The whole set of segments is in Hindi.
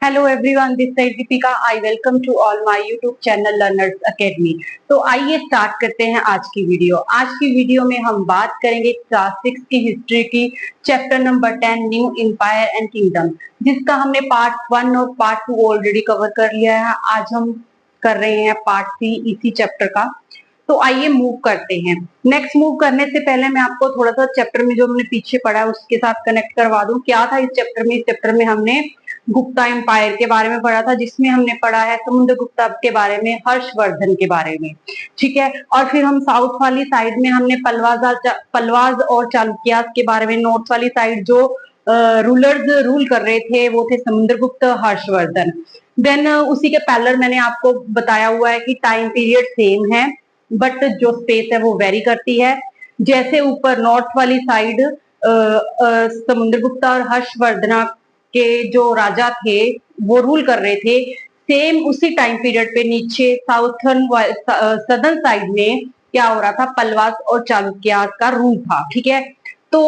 Hello everyone, this side Deepika. I welcome to all my YouTube channel learners academy. तो आइए स्टार्ट करते हैं आज की वीडियो। आज की वीडियो में हम बात करेंगे क्लास 6 की हिस्ट्री की, chapter number 10 new empire and kingdom, जिसका हमने पार्ट 1 और पार्ट 2 ऑलरेडी कवर कर लिया है। आज हम कर रहे हैं पार्ट 3 इसी चैप्टर का। तो आइए मूव करते हैं। नेक्स्ट मूव करने से पहले मैं आपको थोड़ा सा चैप्टर में जो हमने पीछे पढ़ा है उसके साथ कनेक्ट करवा दूं। क्या था इस चैप्टर में? इस चैप्टर में हमने गुप्ता एम्पायर के बारे में पढ़ा था, जिसमें हमने पढ़ा है समुद्रगुप्ता के बारे में, हर्षवर्धन के बारे में। ठीक है। और फिर हम साउथ वाली साइड में हमने पलवाज और चालुक्यास के बारे में, नॉर्थ वाली साइड जो रूलर्स रूल कर रहे थे वो थे समुद्रगुप्त, हर्षवर्धन। देन उसी के पैरेलल मैंने आपको बताया हुआ है कि टाइम पीरियड सेम है बट जो स्पेस है वो वेरी करती है। जैसे ऊपर नॉर्थ वाली साइड समुद्रगुप्ता और हर्षवर्धन के जो राजा थे वो रूल कर रहे थे, सेम उसी टाइम पीरियड पे नीचे सदर्न साइड में क्या हो रहा था, पल्लवास और चालुक्यास का रूल था। ठीक है। तो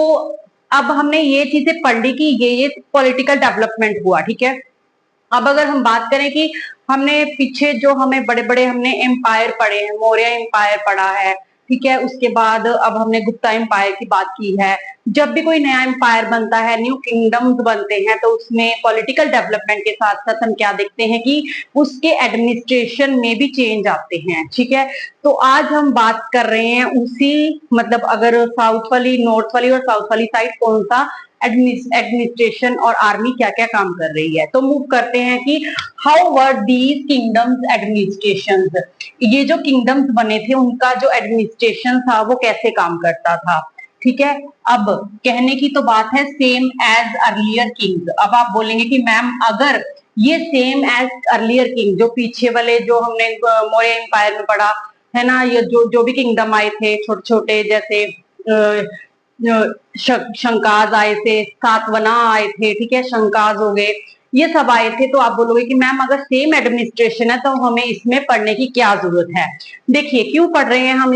अब हमने ये चीजें पढ़ ली कि ये पॉलिटिकल डेवलपमेंट हुआ। ठीक है। अब अगर हम बात करें कि हमने पीछे जो हमें बड़े बड़े हमने एम्पायर पढ़े हैं, मौर्य एम्पायर पढ़ा है, ठीक है, उसके बाद अब हमने गुप्ता एम्पायर की बात की है। जब भी कोई नया एम्पायर बनता है, न्यू किंगडम्स बनते हैं, तो उसमें पॉलिटिकल डेवलपमेंट के साथ साथ हम क्या देखते हैं कि उसके एडमिनिस्ट्रेशन में भी चेंज आते हैं। ठीक है। तो आज हम बात कर रहे हैं उसी, मतलब अगर साउथ वाली, नॉर्थ वाली और साउथ वाली साइड कौन सा एडमिनिस्ट्रेशन और आर्मी क्या क्या काम कर रही है। तो मूव करते हैं कि how were these kingdoms administration, ये जो किंगडम्स बने थे उनका जो एडमिनिस्ट्रेशन था वो कैसे काम करता था। ठीक है। अब कहने की तो बात है सेम एज अर्लियर किंग्स। अब आप बोलेंगे कि मैम अगर ये सेम एज अर्लियर किंग, जो पीछे वाले जो हमने मौर्य एम्पायर में पढ़ा है ना, ये जो भी किंगडम आए थे छोटे छोटे, जैसे शंकाज आए थे, सातवना आए थे, ठीक है, शंकाज हो गए, ये सब आए थे। तो आप बोलोगे कि मैम अगर सेम एडमिनिस्ट्रेशन है तो हमें इसमें पढ़ने की क्या जरूरत है। देखिए क्यों पढ़ रहे हैं हम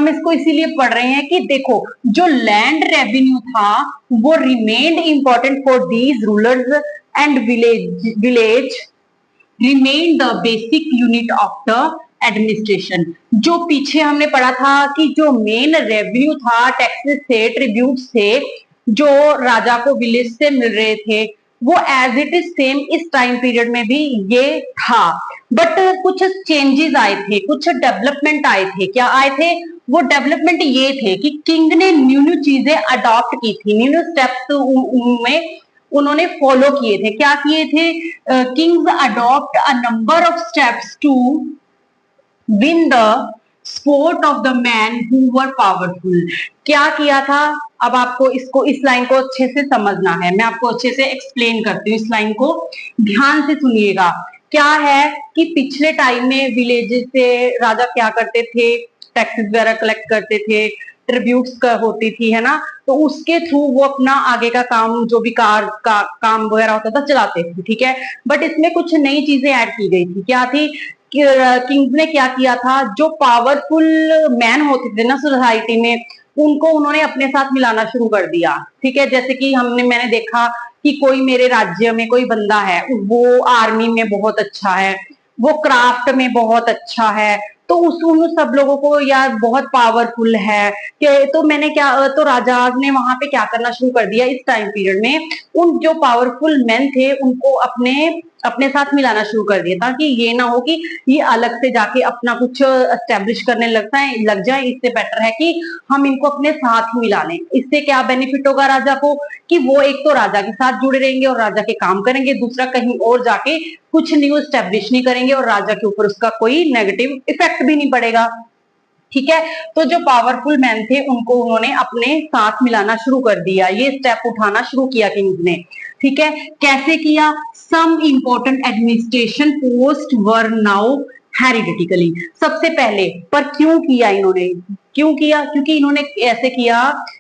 इसको इसीलिए पढ़ रहे हैं कि देखो, जो लैंड रेवेन्यू था वो remained important for these rulers and village remain the basic unit of the administration. जो पीछे हमने पढ़ा था कि जो मेन रेवेन्यू था, टैक्सेस थे, ट्रिब्यूट्स थे, जो राजा को विलेज से मिल रहे थे, वो एज इट इज सेम इस टाइम पीरियड में भी ये था। बट कुछ चेंजेस आए थे, कुछ डेवलपमेंट आए थे। क्या आए थे? वो डेवलपमेंट ये थे कि किंग ने न्यू न्यू चीजें अडॉप्ट की थी, न्यू न्यू स्टेप्स में उन्होंने फॉलो किए थे। क्या किए थे? Kings adopt a number of steps to win the support of the man who were powerful. क्या किया था? अब आपको इस लाइन को अच्छे से समझना है, मैं आपको अच्छे से एक्सप्लेन करती हूँ, इस लाइन को ध्यान से सुनिएगा। क्या है कि पिछले टाइम में विलेजेस से राजा क्या करते थे, टैक्सेस वगैरह कलेक्ट करते थे, ट्रिब्यूट्स होती थी, है ना, तो उसके थ्रू वो अपना आगे का काम, जो भी काम वगैरह होता था, चलाते थे। ठीक है। बट इसमें कुछ नई चीजें ऐड की गई थी। क्या थी? किंग्स ने क्या किया था, जो पावरफुल मैन होते थे ना सोसाइटी में, उनको उन्होंने अपने साथ मिलाना शुरू कर दिया। ठीक है। जैसे कि मैंने देखा कि कोई मेरे राज्य में कोई बंदा है, वो आर्मी में बहुत अच्छा है, वो क्राफ्ट में बहुत अच्छा है, तो उन सब लोगों को यार बहुत पावरफुल है कि, तो मैंने क्या, तो राजा ने वहां पे क्या करना शुरू कर दिया इस टाइम पीरियड में, उन जो पावरफुल मैन थे उनको अपने अपने साथ मिलाना शुरू कर दिया, ताकि ये ना हो कि ये अलग से जाके अपना कुछ एस्टेब्लिश करने लग जाए। इससे बेटर है कि हम इनको अपने साथ मिला लें। इससे क्या बेनिफिट होगा राजा को, कि वो एक तो राजा के साथ जुड़े रहेंगे और राजा के काम करेंगे, दूसरा कहीं और जाके कुछ न्यू एस्टेब्लिश नहीं करेंगे और राजा के ऊपर उसका कोई नेगेटिव इफेक्ट भी नहीं पड़ेगा। ठीक है। तो जो पावरफुल मैन थे उनको उन्होंने अपने साथ मिलाना शुरू कर दिया, ये स्टेप उठाना शुरू किया किंग्स ने। ठीक है। कैसे किया? Some important administration post were now hereditarily. सबसे पहले, पर क्यों किया इन्होंने? क्यों किया? क्योंकि इन्होंने ऐसे किया,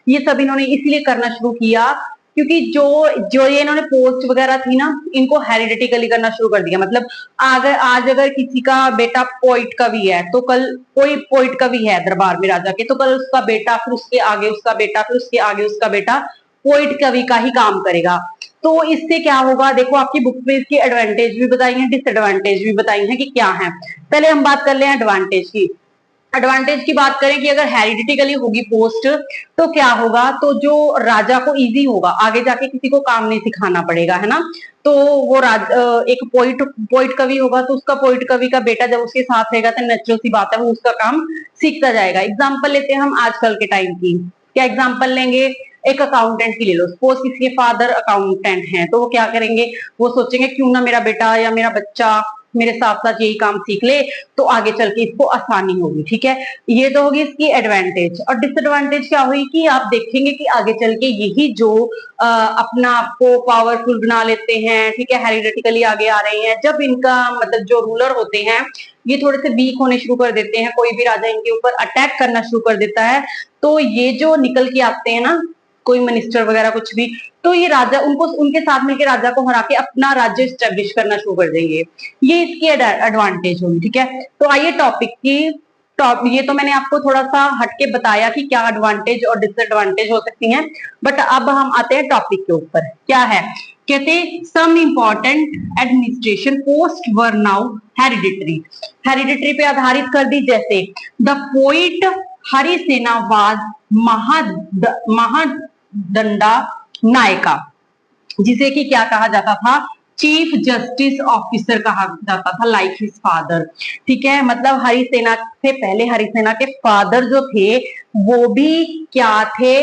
ये सब इन्होंने इसलिए करना शुरू किया क्योंकि जो जो ये इन्होंने पोस्ट वगैरह थी ना, इनको हेरिडिटिकली करना शुरू कर दिया। मतलब आज अगर किसी का बेटा पोइट का भी है, तो कल कोई पोइट का भी है दरबार में राजा के, तो कल उसका बेटा, फिर उसके आगे उसका बेटा, फिर उसके आगे उसका बेटा पोइट कवि का ही काम करेगा। तो इससे क्या होगा, देखो आपकी बुक में इसकी एडवांटेज भी बताई है, डिसएडवांटेज भी बताई है कि क्या है। पहले हम बात कर ले एडवांटेज की। एडवांटेज की बात करें कि अगर हेरिडिटिकली होगी पोस्ट तो क्या होगा, तो जो राजा को इजी होगा, आगे जाके किसी को काम नहीं सिखाना पड़ेगा, है ना। तो वो एक पोइट कवि होगा, तो उसका पोइट कवि का बेटा जब उसके साथ रहेगा तो नेचुरल सी बात है वो उसका काम सीखता जाएगा। एग्जाम्पल लेते हैं हम आजकल के टाइम की। क्या एग्जाम्पल लेंगे, एक अकाउंटेंट की ले लो, सपोज किसी के फादर अकाउंटेंट हैं, तो वो क्या करेंगे, वो सोचेंगे क्यों ना मेरा बेटा या मेरा बच्चा मेरे साथ साथ यही काम सीख ले, तो आगे चल के इसको आसानी होगी। ठीक है, ये तो होगी इसकी एडवांटेज। और डिसएडवांटेज क्या हुई कि आप देखेंगे कि आगे चल के यही जो अपना आपको पावरफुल बना लेते हैं, ठीक है, हेरिडिटिकली आगे आ रहे हैं, जब इनका मतलब जो रूलर होते हैं ये थोड़े से वीक होने शुरू कर देते हैं, कोई भी राजा इनके ऊपर अटैक करना शुरू कर देता है, तो ये जो निकल के आते हैं ना, कोई मिनिस्टर वगैरह कुछ भी, तो ये राजा उनको उनके साथ मिलकर राजा को हरा के अपना राज्य स्टेब्लिश करना शुरू कर देंगे। ये इसकी एडवांटेज होगी। ठीक है, तो आइए टॉपिक की ये तो मैंने आपको थोड़ा सा हटके बताया कि क्या एडवांटेज और डिसएडवांटेज हो सकती हैं, बट अब हम आते हैं टॉपिक के ऊपर। क्या है, कहते some important administration post were now hereditary. Hereditary पे आधारित कर दी, जैसे the poet Harisena was Mahadandanayaka, जिसे कि क्या कहा जाता था, चीफ जस्टिस ऑफिसर कहा जाता था, लाइक हिज फादर। ठीक है, मतलब हरिसेना से पहले हरिसेना के फादर जो थे वो भी क्या थे,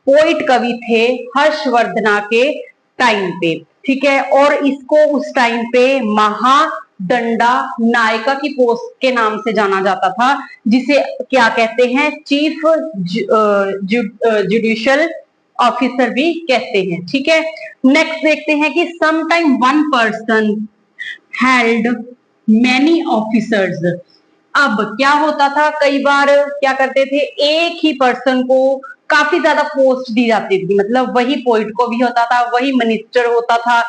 पोइट कवि थे हर्षवर्धना के टाइम पे। ठीक है, और इसको उस टाइम पे महादंडा नायका की पोस्ट के नाम से जाना जाता था, जिसे क्या कहते हैं, चीफ जुडिशियल ऑफिसर भी कहते हैं। ठीक है, नेक्स्ट देखते हैं कि sometime one person held many officers. अब क्या होता था, कई बार क्या करते थे, एक ही पर्सन को काफी ज्यादा पोस्ट दी जाती थी, मतलब वही पोइट को भी होता था, वही मिनिस्टर होता था,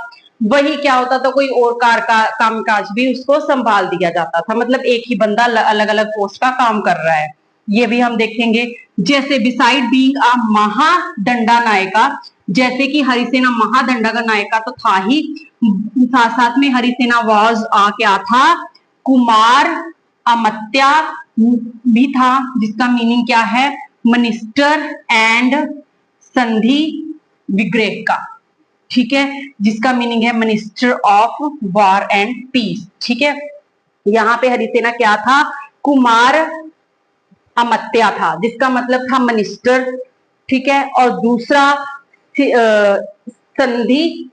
वही क्या होता था, कोई और कामकाज भी उसको संभाल दिया जाता था, मतलब एक ही बंदा अलग अलग पोस्ट का काम कर रहा है। ये भी हम देखेंगे, जैसे बिसाइड बीइंग अ महादंडा नायका, जैसे कि हरिसेना महादंडा का नायका तो था ही, साथ साथ में हरिसेना वाज क्या था, कुमार अमत्या भी था, जिसका मीनिंग क्या है, मिनिस्टर एंड संधि विग्रह का। ठीक है, जिसका मीनिंग है minister of war and peace. ठीक है, यहाँ पे हरिसेना क्या था, कुमार अमत्या था, जिसका मतलब था मिनिस्टर। ठीक है, और दूसरा संधि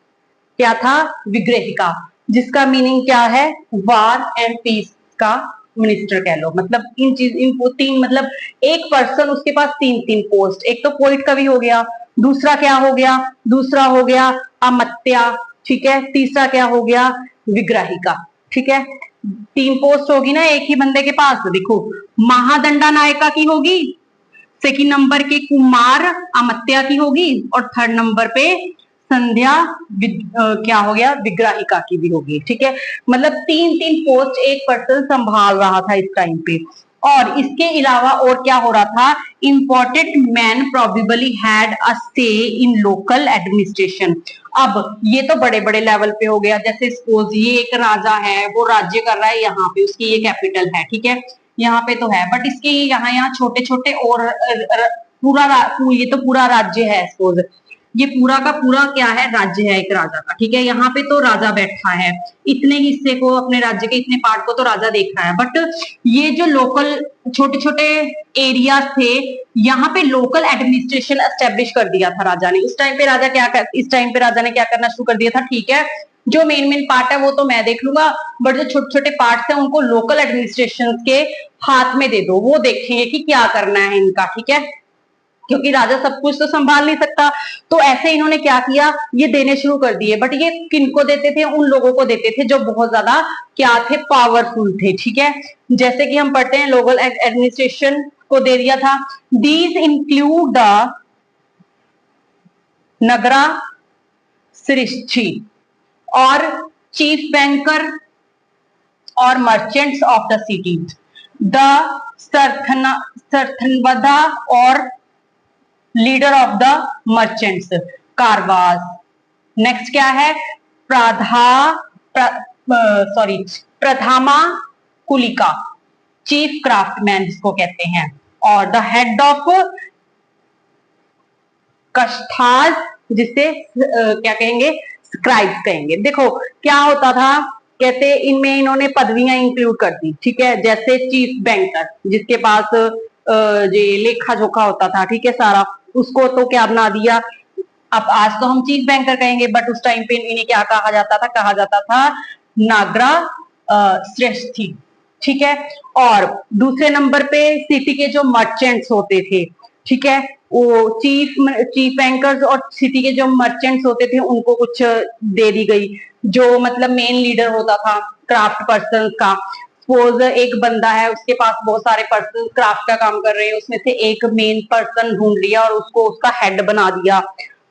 क्या था, विग्रहिका, जिसका मीनिंग क्या है, वॉर एंड पीस का मिनिस्टर कह लो। मतलब इन तीन, मतलब एक पर्सन उसके पास तीन तीन पोस्ट, एक तो पोइट कवि हो गया, दूसरा क्या हो गया, दूसरा हो गया अमत्या। ठीक है, तीसरा क्या हो गया, विग्राहिका। ठीक है, तीन पोस्ट होगी ना एक ही बंदे के पास। देखो, महादंडा नायका की होगी, सेकंड नंबर के कुमार अमत्या की होगी, और थर्ड नंबर पे संध्या क्या हो गया, विग्राहिका की भी होगी। ठीक है, मतलब तीन तीन पोस्ट एक पर्सन संभाल रहा था इस टाइम पे। और इसके अलावा और क्या हो रहा था, important man probably had a से इन लोकल एडमिनिस्ट्रेशन। अब ये तो बड़े बड़े लेवल पे हो गया, जैसे सपोज ये एक राजा है, वो राज्य कर रहा है यहाँ पे, उसकी ये कैपिटल है। ठीक है, यहाँ पे तो है, बट इसके यहाँ यहाँ छोटे छोटे और ये तो पूरा राज्य है, सपोज ये पूरा का पूरा क्या है, राज्य है एक राजा का। ठीक है, यहाँ पे तो राजा बैठा है, इतने हिस्से को, अपने राज्य के इतने पार्ट को तो राजा देख रहा है, बट ये जो लोकल छोटे छोटे एरियाज थे, यहाँ पे लोकल एडमिनिस्ट्रेशन एस्टेब्लिश कर दिया था राजा ने। इस टाइम पे राजा ने क्या करना शुरू कर दिया था, ठीक है, जो मेन मेन पार्ट है वो तो मैं देख लूंगा, बट जो छोटे छोटे पार्ट है उनको लोकल एडमिनिस्ट्रेशन के हाथ में दे दो, वो देखेंगे कि क्या करना है इनका। ठीक है, क्योंकि राजा सब कुछ तो संभाल नहीं सकता, तो ऐसे इन्होंने क्या किया, ये देने शुरू कर दिए। बट ये किनको देते थे, उन लोगों को देते थे जो बहुत ज्यादा क्या थे, पावरफुल थे। ठीक है, जैसे कि हम पढ़ते हैं लोकल एडमिनिस्ट्रेशन को दे दिया था। These include the nagara shreshthi और चीफ बैंकर और merchants of the city, the सर्थनवदा और leader of the merchants, caravans, next क्या है, प्रधामा कुलिका, चीफ क्राफ्टमैन जिसको कहते हैं, और द हेड ऑफ कष्ठाज, जिसे क्या कहेंगे, स्क्राइब्स कहेंगे। देखो क्या होता था, कहते इनमें इन्होंने पदवियां इंक्लूड कर दी, ठीक है, जैसे चीफ बैंकर जिसके पास ये लेखा जोखा होता था, ठीक है, सारा, उसको तो क्या बना दिया, अब आज तो हम चीफ बैंकर कहेंगे, बट उस टाइम पे इन्हें क्या कहा जाता था नागरा श्रेष्ठी, ठीक है। और दूसरे नंबर पे सिटी के जो मर्चेंट्स होते थे, ठीक है, वो चीफ बैंकर्स और सिटी के जो मर्चेंट्स होते थे उनको कुछ दे दी गई, जो मतलब मेन लीडर होता था क्राफ्ट पर्सन का। सपोज एक बंदा है, उसके पास बहुत सारे पर्सन क्राफ्ट का काम कर रहे हैं, उसमें से एक मेन पर्सन ढूंढ लिया और उसको उसका हेड बना दिया,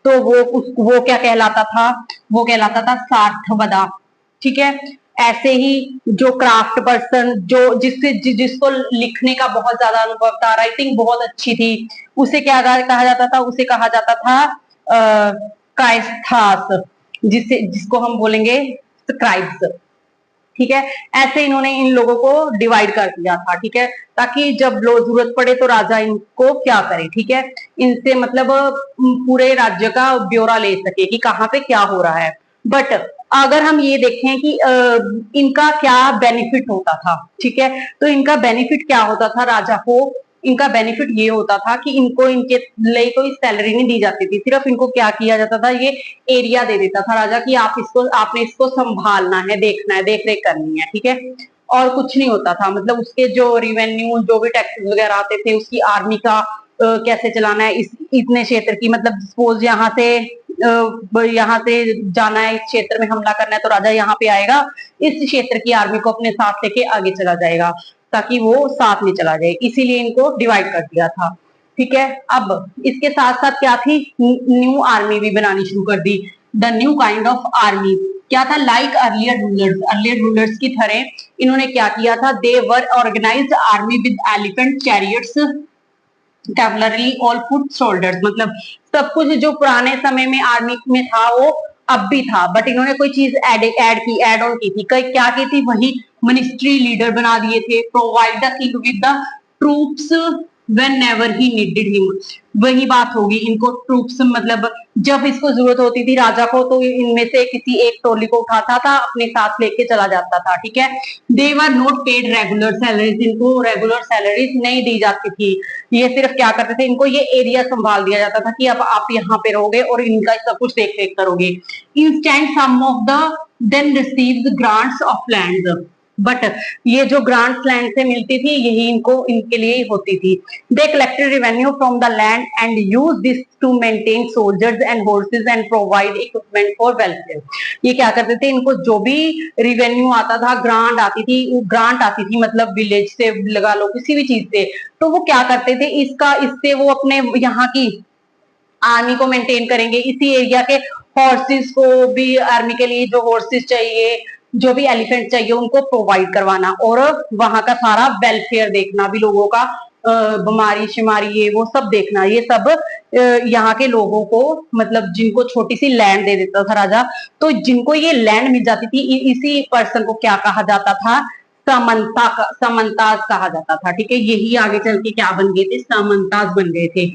तो वो क्या कहलाता था, वो कहलाता था सार्थवदा, ठीक है। ऐसे ही जो क्राफ्ट पर्सन, जो जिसको लिखने का बहुत ज्यादा अनुभव था, राइटिंग बहुत अच्छी थी, उसे क्या कहा जाता था, उसे कहा जाता था कायस्थास, जिसको हम बोलेंगे स्क्राइब्स, ठीक है। ऐसे इन्होंने इन लोगों को डिवाइड कर दिया था, ठीक है, ताकि जब जरूरत पड़े तो राजा इनको क्या करे, ठीक है, इनसे मतलब पूरे राज्य का ब्यौरा ले सके कि कहाँ पे क्या हो रहा है। बट अगर हम ये देखें कि इनका क्या बेनिफिट होता था, ठीक है, तो इनका बेनिफिट क्या होता था राजा को, इनका बेनिफिट ये होता था कि इनको इनके लिए कोई सैलरी नहीं दी जाती थी, सिर्फ इनको क्या किया जाता था, ये एरिया दे देता था राजा कि आपने इसको संभालना है, देखना है, देख रेख करनी है, ठीक है, और कुछ नहीं होता था। मतलब उसके जो रिवेन्यू, जो भी टैक्सेस वगैरह आते थे, उसकी आर्मी का कैसे चलाना है, इतने क्षेत्र की, मतलब सपोज यहाँ से जाना है, इस क्षेत्र में हमला करना है, तो राजा यहाँ पे आएगा, इस क्षेत्र की आर्मी को अपने साथ लेके आगे चला जाएगा, ताकि वो साथ में चला जाए, इसीलिए इनको डिवाइड कर दिया था, ठीक है। अब इसके साथ साथ क्या थी, न्यू आर्मी भी बनानी शुरू कर दी, the new kind of army. क्या था, लाइक अर्लियर रूलर्स की तरह इन्होंने क्या किया था, they were organised army with elephant chariots, cavalry, all foot soldiers, मतलब सब कुछ जो पुराने समय में आर्मी में था वो अब भी था, बट इन्होंने कोई चीज ऐड ऑन की थी, क्या की थी, वही मिनिस्ट्री लीडर बना दिए थे, provide the king with the troops whenever he needed him, वही बात होगी, इनको ट्रूप्स मतलब जब इसको जरूरत होती थी राजा को, तो इनमें से किसी एक टोली को उठाता था, अपने साथ लेके चला जाता था, ठीक है। They were not paid regular salaries, इनको रेगुलर सैलरीज नहीं दी जाती थी, ये सिर्फ क्या करते थे, इनको ये एरिया संभाल दिया जाता था कि अब आप यहाँ पे रहोगे और इनका सब कुछ देख रेख करोगे। Instant some of the then received grants of land, but ये जो ग्रांट्स लैंड से मिलती थी, यही इनके लिए ही होती थी। They collected revenue from the land and use this to maintain soldiers and horses and provide equipment for welfare. ये क्या करते थे, इनको जो भी रेवेन्यू आता था, ग्रांट आती थी मतलब विलेज से लगा लो, किसी भी चीज से, तो वो क्या करते थे, इससे वो अपने यहाँ की आर्मी को मेंटेन करेंगे, इसी एरिया के हॉर्सेस को भी, आर्मी के लिए जो हॉर्सेस चाहिए, जो भी एलिफेंट चाहिए, उनको प्रोवाइड करवाना, और वहां का सारा वेलफेयर देखना भी, लोगों का बीमारी शिमारी ये वो सब देखना, ये सब यहाँ के लोगों को, मतलब जिनको छोटी सी लैंड दे देता था राजा, तो जिनको ये लैंड मिल जाती थी, इसी पर्सन को क्या कहा जाता था, समंताज कहा जाता था, ठीक है। यही आगे चल के क्या बन गए थे, समंताज बन गए थे,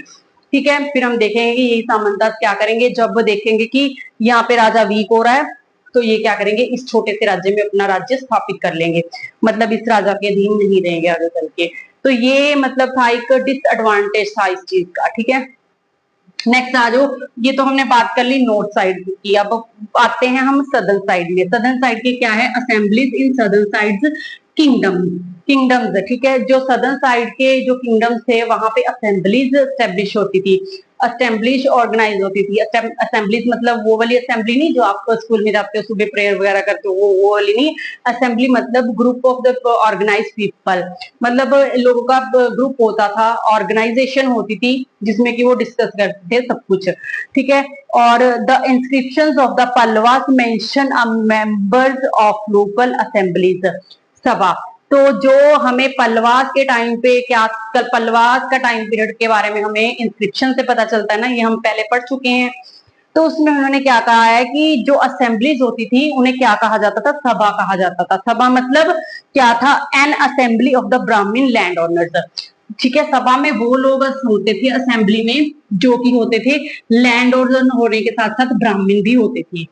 ठीक है। फिर हम देखेंगे कि यही सामंताज क्या करेंगे, जब देखेंगे कि यहाँ पे राजा वीक हो रहा है, तो ये क्या करेंगे, इस छोटे से राज्य में अपना राज्य स्थापित कर लेंगे, मतलब इस राजा के अधीन नहीं रहेंगे आगे चल के। तो ये मतलब था एक डिसएडवांटेज था इस चीज का, ठीक है। नेक्स्ट आ जाओ, ये तो हमने बात कर ली नॉर्थ साइड की, अब आते हैं हम सदर्न साइड में। सदर्न साइड के क्या है, assemblies in southern sides, kingdoms, ठीक है। जो सदर्न साइड के जो किंगडम्स थे, वहां पे असेंबलीज स्टेब्लिश होती थी, असेंबलीज ऑर्गेनाइज होती थी। असेंबलीज मतलब वो वाली असेंबली नहीं जो आप स्कूल में जाते हो, सुबह प्रेयर वगैरह करते हो, वो वाली नहीं। असेंबली मतलब group of the organise people, मतलब लोगों का ग्रुप होता था, ऑर्गेनाइजेशन होती थी, जिसमें कि वो डिस्कस करते थे सब कुछ, ठीक है। और the inscriptions of the Pallavas mention a members of local assemblies सभा। तो जो हमें पल्लवास के टाइम पे क्या, पल्लवास का टाइम पीरियड के बारे में हमें इंस्क्रिप्शन से पता चलता है ना, ये हम पहले पढ़ चुके हैं। तो उसमें उन्होंने क्या कहा है कि जो असेंबलीज होती थी उन्हें क्या कहा जाता था, सभा कहा जाता था। सभा मतलब क्या था, एन असेंबली ऑफ द ब्राह्मण लैंड ओनर्स। ठीक है, सभा में वो लोग होते थे असेंबली में जो कि होते थे लैंड ओनर होने के साथ साथ ब्राह्मण भी होते थे।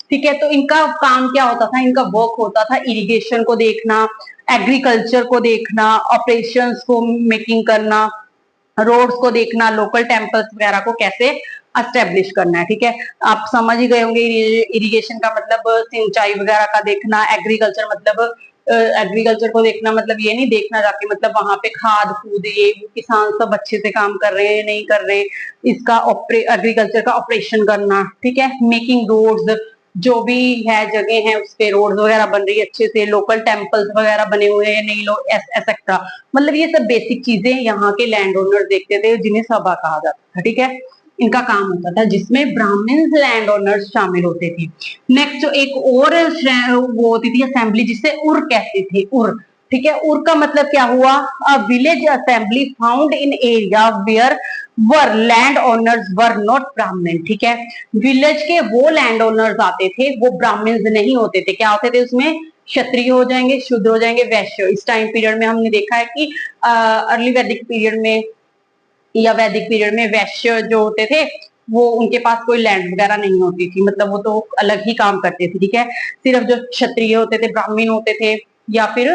ठीक है, तो इनका काम क्या होता था, इनका वर्क होता था इरिगेशन को देखना, एग्रीकल्चर को देखना, ऑपरेशंस को मेकिंग करना, रोड्स को देखना, लोकल टेम्पल्स वगैरह को कैसे एस्टेब्लिश करना है। ठीक है, आप समझ ही गए होंगे इरिगेशन का मतलब सिंचाई वगैरह का देखना, एग्रीकल्चर मतलब एग्रीकल्चर को देखना मतलब ये नहीं देखना जाके मतलब वहां पे खाद कूद ये किसान सब अच्छे से काम कर रहे हैं नहीं कर रहे, इसका एग्रीकल्चर का ऑपरेशन करना। ठीक है, मेकिंग रोड्स, जो भी है जगह है उस पे रोड वगैरह बन रही है अच्छे से, लोकल टेम्पल्स वगैरह बने हुए हैं नहीं लोग एक्सेट्रा, मतलब ये सब बेसिक चीजें यहाँ के लैंड ओनर देखते थे जिन्हें सभा कहा जाता था। ठीक है, इनका काम होता था जिसमें ब्राह्मण लैंड ओनर्स शामिल होते थे। नेक्स्ट जो एक और वो होती थी असेंबली जिसे उर कहते थे, उर। ठीक है, उर का मतलब क्या हुआ, a village assembly found in area where were landowners were not Brahmin. ठीक है, विलेज के वो लैंड ओनर्स आते थे, वो ब्राह्मण नहीं होते थे। क्या होते थे उसमें, क्षत्रिय हो जाएंगे, शूद्र हो जाएंगे, वैश्य। इस टाइम पीरियड में हमने देखा है कि अर्ली वैदिक पीरियड में या वैदिक पीरियड में वैश्य जो होते थे वो उनके पास कोई लैंड वगैरह नहीं होती थी, मतलब वो तो अलग ही काम करते थे। ठीक है, सिर्फ जो क्षत्रिय होते थे, ब्राह्मण होते थे या फिर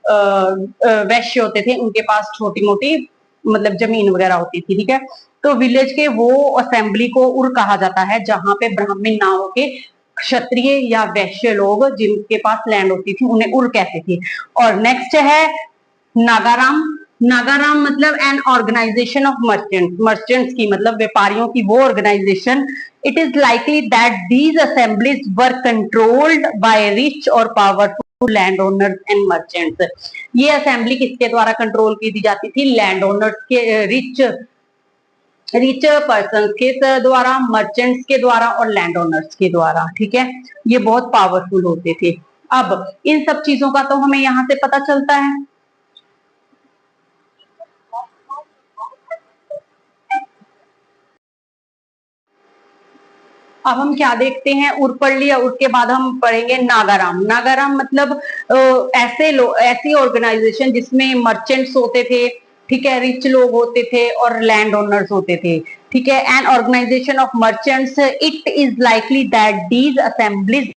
वैश्य होते थे उनके पास छोटी मोटी मतलब जमीन वगैरह होती थी। ठीक है, तो विलेज के वो असेंबली को उर कहा जाता है जहां पे ब्राह्मण ना होके क्षत्रिय या वैश्य लोग जिनके पास लैंड होती थी उन्हें उर कहते थे। और नेक्स्ट है नागाराम। नागाराम मतलब an organisation of merchant, merchants की मतलब व्यापारियों की वो organisation. It is likely that these assemblies were controlled by rich और powerful land owners and merchants. ये असेंबली किसके द्वारा कंट्रोल की दी जाती थी, लैंड ओनर्स के, रिच पर्सन के द्वारा, मर्चेंट्स के द्वारा और लैंड ओनर्स के द्वारा। ठीक है, ये बहुत पावरफुल होते थे। अब इन सब चीजों का तो हमें यहाँ से पता चलता है। अब हम क्या देखते हैं, उर पढ़ लिया, उसके बाद हम पढ़ेंगे नागाराम। नागाराम मतलब ऐसी ऑर्गेनाइजेशन जिसमें मर्चेंट्स होते थे, ठीक है, रिच लोग होते थे और लैंड ओनर्स होते थे। ठीक है, an organisation of merchants, it is likely that these assemblies